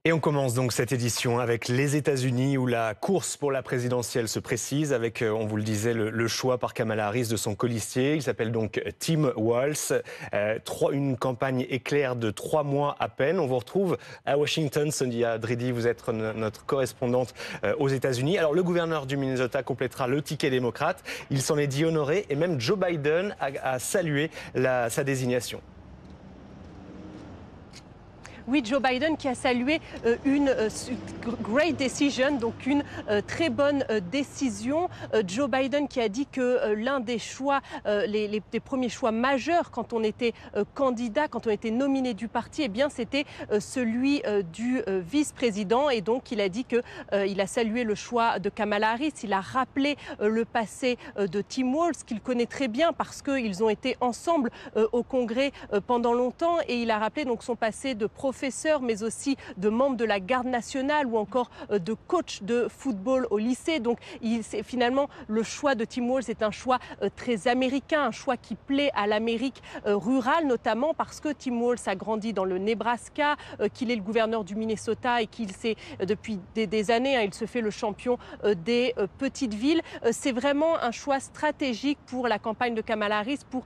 Et on commence donc cette édition avec les États-Unis où la course pour la présidentielle se précise avec, on vous le disait, le choix par Kamala Harris de son colistier. Il s'appelle donc Tim Walz. Une campagne éclair de 3 mois à peine. On vous retrouve à Washington. Sonia Dridi, vous êtes notre correspondante aux États-Unis. Alors le gouverneur du Minnesota complétera le ticket démocrate. Il s'en est dit honoré et même Joe Biden a salué sa désignation. Oui, Joe Biden qui a salué une great decision, donc une très bonne décision. Joe Biden qui a dit que l'un des choix, des premiers choix majeurs quand on était candidat, quand on était nominé du parti, eh bien c'était celui du vice-président. Et donc il a dit qu'il a salué le choix de Kamala Harris. Il a rappelé le passé de Tim Walz qu'il connaît très bien parce qu'ils ont été ensemble au Congrès pendant longtemps. Et il a rappelé donc son passé de professeur, mais aussi de membre de la garde nationale ou encore de coach de football au lycée. Donc finalement le choix de Tim Walz est un choix très américain, un choix qui plaît à l'Amérique rurale, notamment parce que Tim Walz a grandi dans le Nebraska, qu'il est le gouverneur du Minnesota et qu'il sait depuis des années, il se fait le champion des petites villes. C'est vraiment un choix stratégique pour la campagne de Kamala Harris pour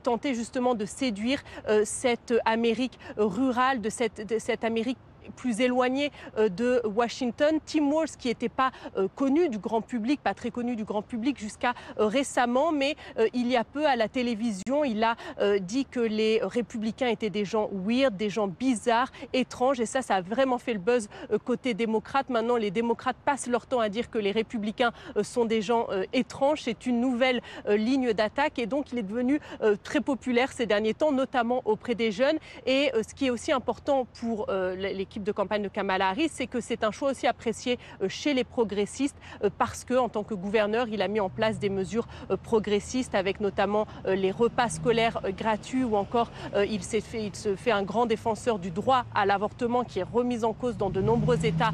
tenter justement de séduire cette Amérique rurale, de cette Amérique plus éloigné de Washington. Tim Walz qui n'était pas connu du grand public, pas très connu du grand public jusqu'à récemment, mais il y a peu à la télévision, il a dit que les républicains étaient des gens weird, des gens bizarres, étranges, et ça a vraiment fait le buzz côté démocrate. Maintenant, les démocrates passent leur temps à dire que les républicains sont des gens étranges. C'est une nouvelle ligne d'attaque et donc il est devenu très populaire ces derniers temps, notamment auprès des jeunes. Et ce qui est aussi important pour l'équipe de campagne de Kamala Harris, c'est que c'est un choix aussi apprécié chez les progressistes parce que, en tant que gouverneur, il a mis en place des mesures progressistes avec notamment les repas scolaires gratuits ou encore il se fait un grand défenseur du droit à l'avortement qui est remis en cause dans de nombreux États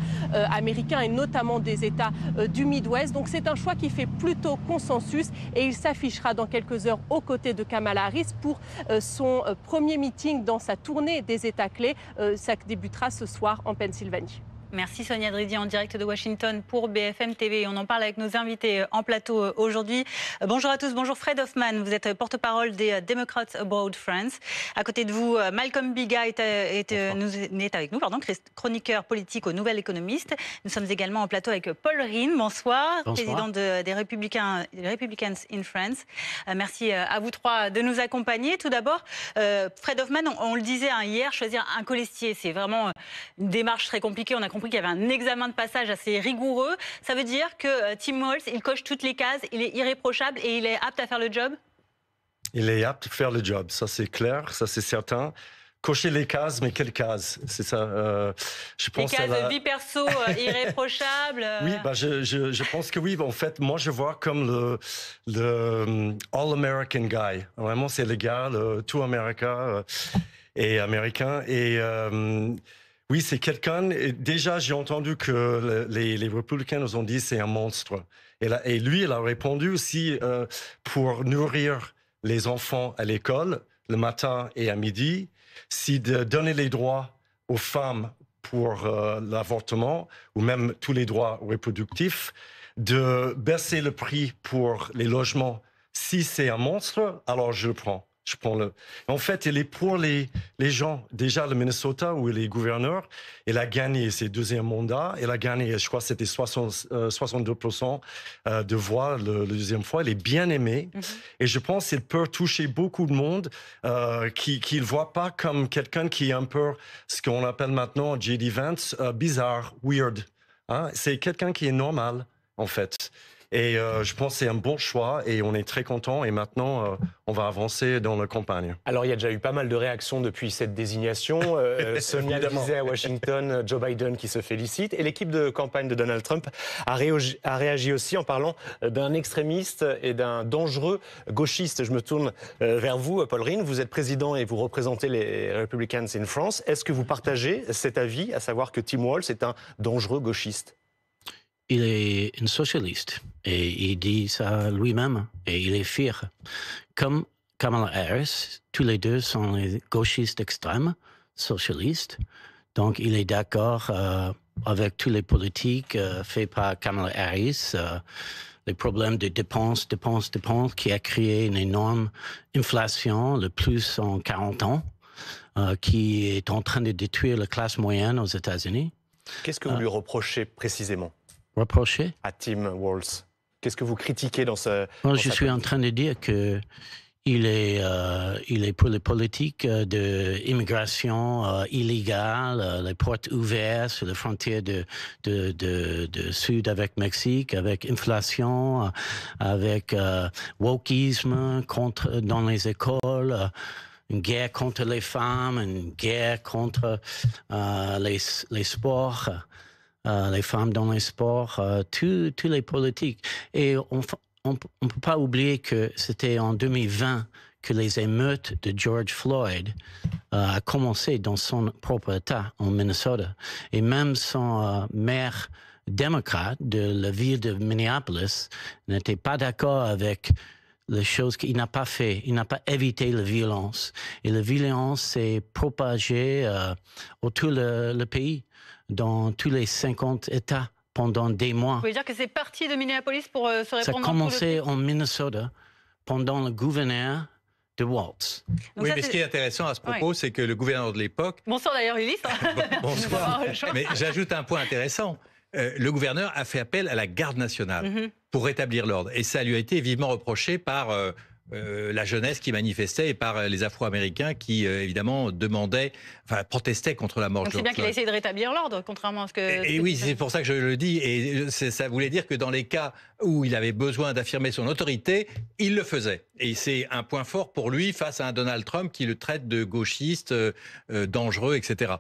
américains et notamment des États du Midwest. Donc c'est un choix qui fait plutôt consensus et il s'affichera dans quelques heures aux côtés de Kamala Harris pour son premier meeting dans sa tournée des États clés. Ça débutera ce soir en Pennsylvanie. Merci Sonia Dridi en direct de Washington pour BFM TV. On en parle avec nos invités en plateau aujourd'hui. Bonjour à tous, bonjour Fred Hoffman, vous êtes porte-parole des Democrats Abroad France. À côté de vous, Malcolm Biga est avec nous, chroniqueur politique au Nouvel Économiste. Nous sommes également en plateau avec Paul Rhin, bonsoir, président des Republicans in France. Merci à vous trois de nous accompagner. Tout d'abord, Fred Hoffman, on le disait hier, choisir un colistier, c'est vraiment une démarche très compliquée. On a compris qu'il y avait un examen de passage assez rigoureux. Ça veut dire que Tim Walz, il coche toutes les cases, il est irréprochable et il est apte à faire le job? Il est apte à faire le job, ça c'est clair, ça c'est certain. Cocher les cases, mais quelles cases? C'est ça. Je pense les cases de vie perso irréprochables. Oui, je pense que oui. En fait, moi, je vois comme le All-American guy. Vraiment, c'est le gars, le tout américain et américain. Et oui, c'est quelqu'un. Déjà, j'ai entendu que les républicains nous ont dit c'est un monstre. Et lui, il a répondu aussi pour nourrir les enfants à l'école le matin et à midi, si de donner les droits aux femmes pour l'avortement ou même tous les droits reproductifs, de baisser le prix pour les logements. Si c'est un monstre, alors je le prends. En fait, il est pour les gens. Déjà, le Minnesota, où il est gouverneur, il a gagné ses deuxièmes mandats. Il a gagné, je crois, c'était 62% de voix le deuxième fois. Il est bien aimé. Et je pense qu'il peut toucher beaucoup de monde qui ne le voit pas comme quelqu'un qui est un peu ce qu'on appelle maintenant J.D. Vance, bizarre, weird. Hein? C'est quelqu'un qui est normal, en fait. Et je pense que c'est un bon choix et on est très content. Et maintenant, on va avancer dans la campagne. Alors, il y a déjà eu pas mal de réactions depuis cette désignation. Sonia disait à Washington, Joe Biden qui se félicite. Et l'équipe de campagne de Donald Trump a réagi aussi en parlant d'un extrémiste et d'un dangereux gauchiste. Je me tourne vers vous, Paul Rhin. Vous êtes président et vous représentez les Republicans in France. Est-ce que vous partagez cet avis, à savoir que Tim Walz est un dangereux gauchiste? Il est un socialiste et il dit ça lui-même et il est fier. Comme Kamala Harris, tous les deux sont les gauchistes extrêmes, socialistes. Donc, il est d'accord avec tous les politiques faits par Kamala Harris. Les problèmes de dépenses, qui a créé une énorme inflation, le plus en 40 ans, qui est en train de détruire la classe moyenne aux États-Unis. Qu'est-ce que vous lui reprochez précisément? Reprocher? À Tim Walz. Qu'est-ce que vous critiquez dans ce... Je suis en train de dire que il est pour les politiques d'immigration illégale, les portes ouvertes sur les frontières de sud avec Mexique, avec inflation, avec wokisme dans les écoles, une guerre contre les femmes, une guerre contre les sports. Les femmes dans les sports, tous les politiques. Et on ne peut pas oublier que c'était en 2020 que les émeutes de George Floyd a commencé dans son propre État, en Minnesota. Et même son maire démocrate de la ville de Minneapolis n'était pas d'accord avec les choses qu'il n'a pas fait. Il n'a pas évité la violence. Et la violence s'est propagée autour le pays, dans tous les 50 États pendant des mois. Vous voulez dire que c'est parti de Minneapolis pour se répandre? Ça a commencé en Minnesota pendant le gouverneur de Walz. Oui, mais ce qui est intéressant à ce propos, c'est que le gouverneur de l'époque... Bonsoir d'ailleurs, Ulysse. Bonsoir. Mais j'ajoute un point intéressant. Le gouverneur a fait appel à la garde nationale pour rétablir l'ordre. Et ça lui a été vivement reproché par la jeunesse qui manifestait et par les Afro-Américains qui, évidemment, protestaient contre la mort de George Floyd. C'est bien qu'il a essayé de rétablir l'ordre, contrairement à ce que... Et oui, c'est pour ça que je le dis. Et ça voulait dire que dans les cas où il avait besoin d'affirmer son autorité, il le faisait. Et c'est un point fort pour lui face à un Donald Trump qui le traite de gauchiste, dangereux, etc.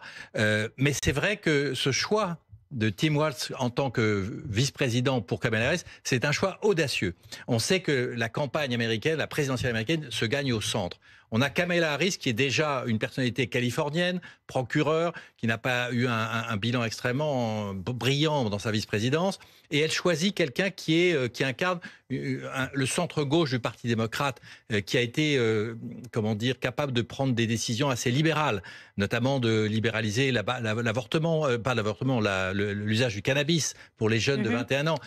Mais c'est vrai que ce choix de Tim Walz en tant que vice-président pour Kamala Harris, c'est un choix audacieux. On sait que la campagne américaine, la présidentielle américaine, se gagne au centre. On a Kamala Harris qui est déjà une personnalité californienne, procureur, qui n'a pas eu un bilan extrêmement brillant dans sa vice-présidence, et elle choisit quelqu'un qui incarne le centre-gauche du Parti démocrate, qui a été, capable de prendre des décisions assez libérales, notamment de libéraliser l'avortement, pas l'avortement, l'usage du cannabis pour les jeunes de 21 ans,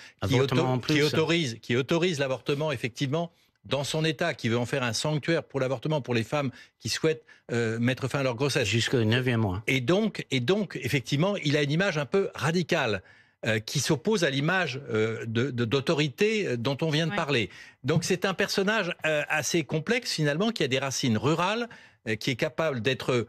qui autorise l'avortement effectivement dans son État, qui veut en faire un sanctuaire pour l'avortement pour les femmes qui souhaitent mettre fin à leur grossesse. Jusqu'au 9e mois. Et donc, effectivement, il a une image un peu radicale qui s'oppose à l'image d'autorité dont on vient de parler. Donc c'est un personnage assez complexe finalement, qui a des racines rurales, qui est capable d'être...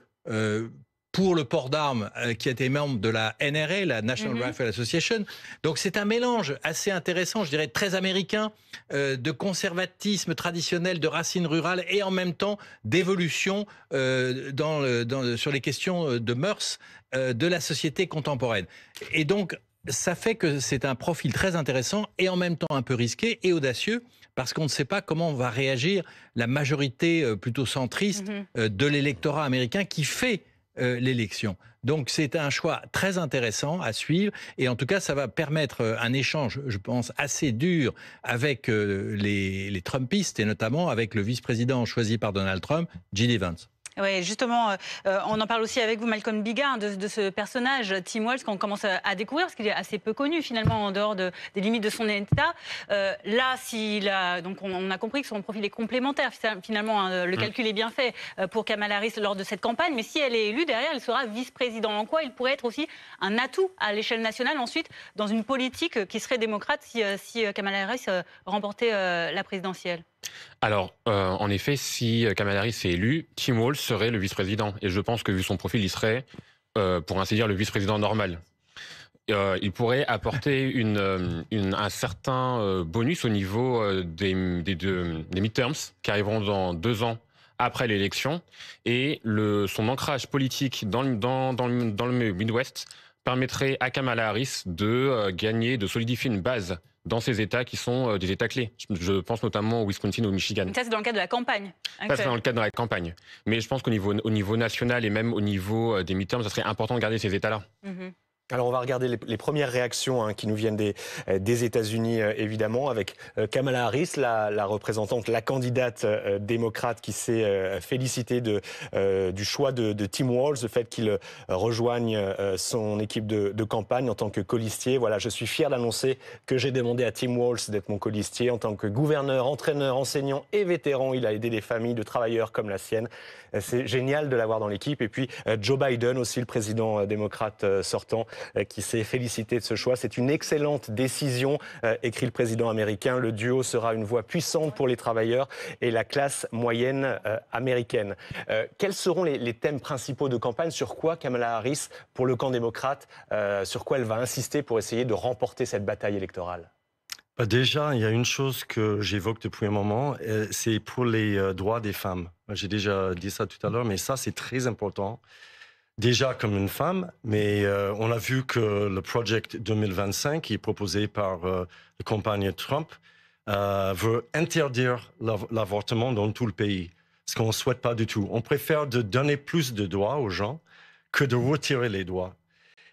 pour le port d'armes, qui a été membre de la NRA, la National Rifle Association. Donc c'est un mélange assez intéressant, je dirais très américain, de conservatisme traditionnel, de racines rurales et en même temps d'évolution sur les questions de mœurs de la société contemporaine. Et donc ça fait que c'est un profil très intéressant et en même temps un peu risqué et audacieux, parce qu'on ne sait pas comment va réagir la majorité plutôt centriste de l'électorat américain qui fait l'élection. Donc c'est un choix très intéressant à suivre et en tout cas ça va permettre un échange, je pense, assez dur avec les Trumpistes et notamment avec le vice-président choisi par Donald Trump, J.D. Vance. Oui, justement, on en parle aussi avec vous, Malcolm Bigard, de ce personnage, Tim Walz, qu'on commence à découvrir, parce qu'il est assez peu connu, finalement, en dehors des limites de son État. Là, donc on a compris que son profil est complémentaire, finalement, hein, le calcul est bien fait pour Kamala Harris lors de cette campagne, mais si elle est élue, derrière, elle sera vice-président. En quoi il pourrait être aussi un atout à l'échelle nationale, ensuite, dans une politique qui serait démocrate si Kamala Harris remportait la présidentielle? Alors, en effet, si Kamala Harris est élue, Tim Walz serait le vice-président. Et je pense que vu son profil, il serait, pour ainsi dire, le vice-président normal. Il pourrait apporter un certain bonus au niveau des midterms qui arriveront dans 2 ans après l'élection. Et son ancrage politique dans le Midwest permettrait à Kamala Harris de gagner, de solidifier une base dans ces États qui sont des États clés. Je pense notamment au Wisconsin ou au Michigan. Ça, c'est dans le cadre de la campagne. Ça, c'est dans le cadre de la campagne. Mais je pense qu'au niveau national et même au niveau des midterms, ça serait important de garder ces États-là. Alors on va regarder les premières réactions qui nous viennent des États-Unis, évidemment, avec Kamala Harris, la représentante, la candidate démocrate qui s'est félicitée du choix de Tim Walz, le fait qu'il rejoigne son équipe de campagne en tant que colistier. Voilà, je suis fier d'annoncer que j'ai demandé à Tim Walz d'être mon colistier en tant que gouverneur, entraîneur, enseignant et vétéran. Il a aidé des familles de travailleurs comme la sienne. C'est génial de l'avoir dans l'équipe. Et puis Joe Biden aussi, le président démocrate sortant, qui s'est félicité de ce choix. C'est une excellente décision, écrit le président américain. Le duo sera une voix puissante pour les travailleurs et la classe moyenne américaine. Quels seront les thèmes principaux de campagne? Sur quoi Kamala Harris, pour le camp démocrate, sur quoi elle va insister pour essayer de remporter cette bataille électorale? Déjà, il y a une chose que j'évoque depuis un moment, c'est pour les droits des femmes. J'ai déjà dit ça tout à l'heure, mais ça, c'est très important. Déjà comme une femme, mais on a vu que le Project 2025, qui est proposé par la campagne Trump, veut interdire l'avortement dans tout le pays. Ce qu'on ne souhaite pas du tout. On préfère de donner plus de droits aux gens que de retirer les droits.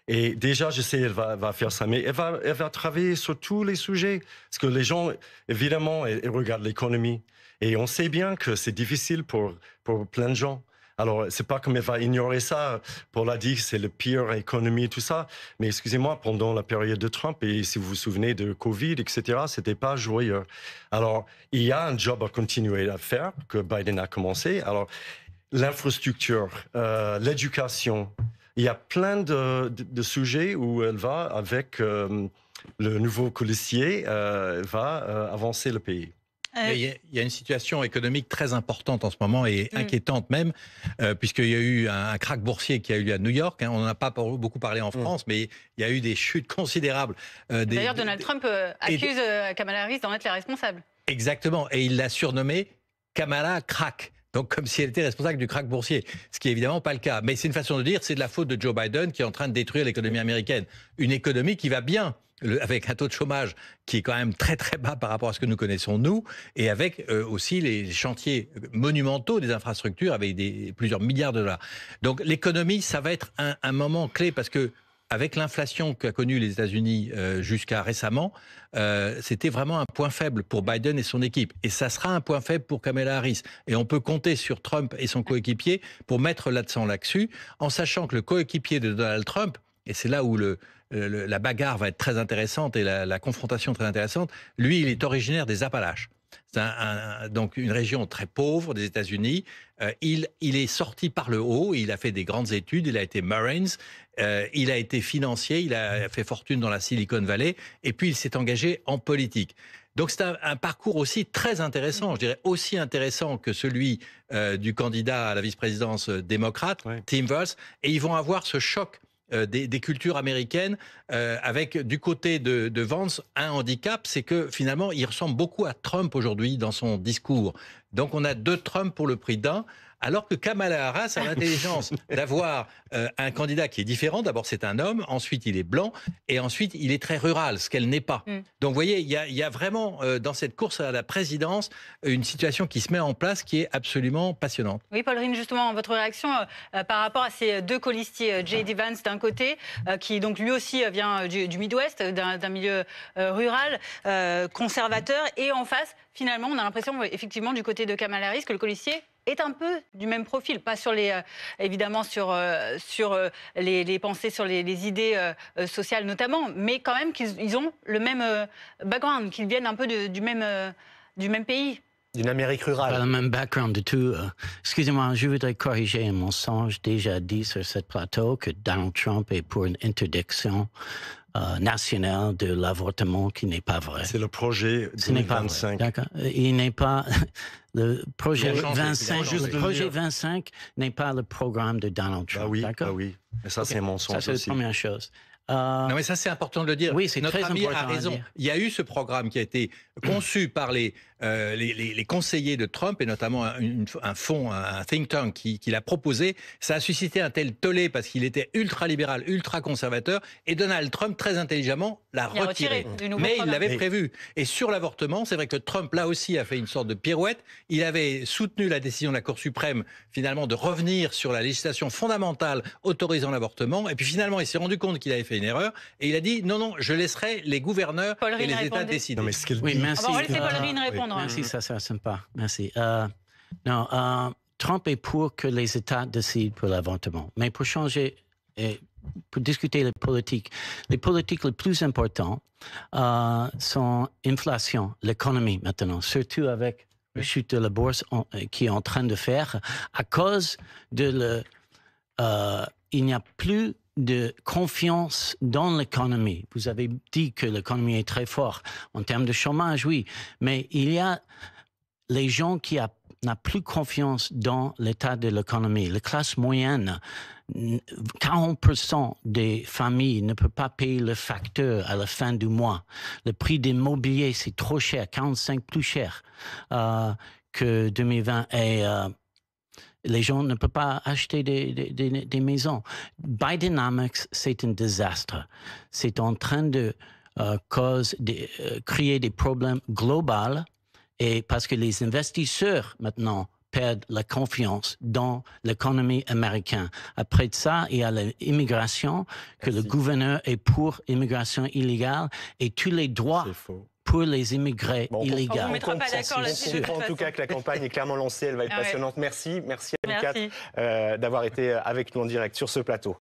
Et déjà, je sais, elle va faire ça, mais elle va travailler sur tous les sujets. Parce que les gens, évidemment, ils regardent l'économie. Et on sait bien que c'est difficile pour plein de gens. Alors, c'est pas comme elle va ignorer ça. Pour la dire, c'est le pire économie, tout ça. Mais excusez-moi, pendant la période de Trump, et si vous vous souvenez de Covid, etc., c'était pas joyeux. Alors, il y a un job à continuer à faire, que Biden a commencé. Alors, l'infrastructure, l'éducation, il y a plein de sujets où elle va, avec le nouveau colistier, va avancer le pays. Il y a une situation économique très importante en ce moment et inquiétante même, puisqu'il y a eu un krach boursier qui a eu lieu à New York. On n'en a pas beaucoup parlé en France, mais il y a eu des chutes considérables. D'ailleurs, Donald Trump accuse Kamala Harris d'en être la responsable. Exactement, et il l'a surnommée Kamala Krach. Donc comme si elle était responsable du krach boursier, ce qui est évidemment pas le cas. Mais c'est une façon de dire, c'est de la faute de Joe Biden qui est en train de détruire l'économie américaine. Une économie qui va bien, avec un taux de chômage qui est quand même très très bas par rapport à ce que nous connaissons nous, et avec aussi les chantiers monumentaux des infrastructures avec plusieurs milliards de dollars. Donc l'économie, ça va être un moment clé parce que avec l'inflation qu'a connue les États-Unis jusqu'à récemment, c'était vraiment un point faible pour Biden et son équipe. Et ça sera un point faible pour Kamala Harris. Et on peut compter sur Trump et son coéquipier pour mettre l'accent là-dessus, en sachant que le coéquipier de Donald Trump, et c'est là où la bagarre va être très intéressante et la confrontation très intéressante, lui, il est originaire des Appalaches. C'est donc une région très pauvre des États-Unis. Il est sorti par le haut, il a fait des grandes études, il a été Marines, il a été financier, il a fait fortune dans la Silicon Valley, et puis il s'est engagé en politique. Donc c'est un parcours aussi très intéressant, je dirais aussi intéressant que celui du candidat à la vice-présidence démocrate, Tim Walz, et ils vont avoir ce choc des cultures américaines, avec du côté de Vance un handicap, c'est que finalement il ressemble beaucoup à Trump aujourd'hui dans son discours. Donc on a 2 Trump pour le prix d'un, alors que Kamala Harris a l'intelligence d'avoir un candidat qui est différent. D'abord c'est un homme, ensuite il est blanc, et ensuite il est très rural, ce qu'elle n'est pas. Donc vous voyez, il y a vraiment dans cette course à la présidence une situation qui se met en place qui est absolument passionnante. Oui, Paul Rhin, justement, votre réaction par rapport à ces 2 colistiers, J.D. Vance d'un côté, qui donc lui aussi vient du Midwest, d'un milieu rural, conservateur, et en face, finalement, on a l'impression, effectivement, du côté de Kamala Harris, que le colistier est un peu du même profil, pas sur évidemment sur les pensées, sur les idées sociales notamment, mais quand même qu'ils ont le même background, qu'ils viennent un peu du même pays. D'une Amérique rurale. Pas le même background du tout. Excusez-moi, je voudrais corriger un mensonge déjà dit sur ce plateau que Donald Trump est pour une interdiction nationale de l'avortement, qui n'est pas vrai. C'est le projet 2025. D'accord. Il n'est pas... Le projet 25, le projet 25 n'est pas le programme de Donald Trump. Ah oui. Et ça, c'est un mensonge aussi. Ça, c'est la première chose. Non, mais ça, c'est important de le dire. Oui, c'est Notre très ami important a raison. Il y a eu ce programme qui a été conçu par les conseillers de Trump, et notamment un fonds, un think tank qui l'a proposé. Ça a suscité un tel tollé parce qu'il était ultra-libéral, ultra-conservateur, et Donald Trump, très intelligemment, l'a retiré. Mais il l'avait prévu. Et sur l'avortement, c'est vrai que Trump, là aussi, a fait une sorte de pirouette. Il avait soutenu la décision de la Cour suprême, finalement, de revenir sur la législation fondamentale autorisant l'avortement. Et puis finalement, il s'est rendu compte qu'il avait fait fait une erreur. Et il a dit non, je laisserai les gouverneurs Paul et les Reyne États répondait. décider. Non, mais ce qu'il Oui, dit- merci. On va laisser Paul Reyne répondre. Merci, ça sera sympa. Merci. Non, Trump est pour que les États décident pour l'avortement. Mais pour changer, et pour discuter les politiques les plus importantes sont l'inflation, l'économie maintenant, surtout avec la chute de la bourse qui est en train de faire à cause de il n'y a plus de confiance dans l'économie. Vous avez dit que l'économie est très forte en termes de chômage, oui, mais il y a les gens qui n'ont plus confiance dans l'état de l'économie. La classe moyenne, 40% des familles ne peuvent pas payer le facteur à la fin du mois. Le prix des mobiliers, c'est trop cher, 45% plus cher que 2020. Et les gens ne peuvent pas acheter des maisons. Bidenomics, c'est un désastre. C'est en train de créer des problèmes globaux. Et parce que les investisseurs, maintenant, perdent la confiance dans l'économie américaine. Après ça, il y a l'immigration, que le gouverneur est pour l'immigration illégale et tous les droits pour les immigrés illégaux. On ne mettra pas d'accord là-dessus. En tout cas que la campagne est clairement lancée, elle va être passionnante. Merci à vous quatre d'avoir été avec nous en direct sur ce plateau.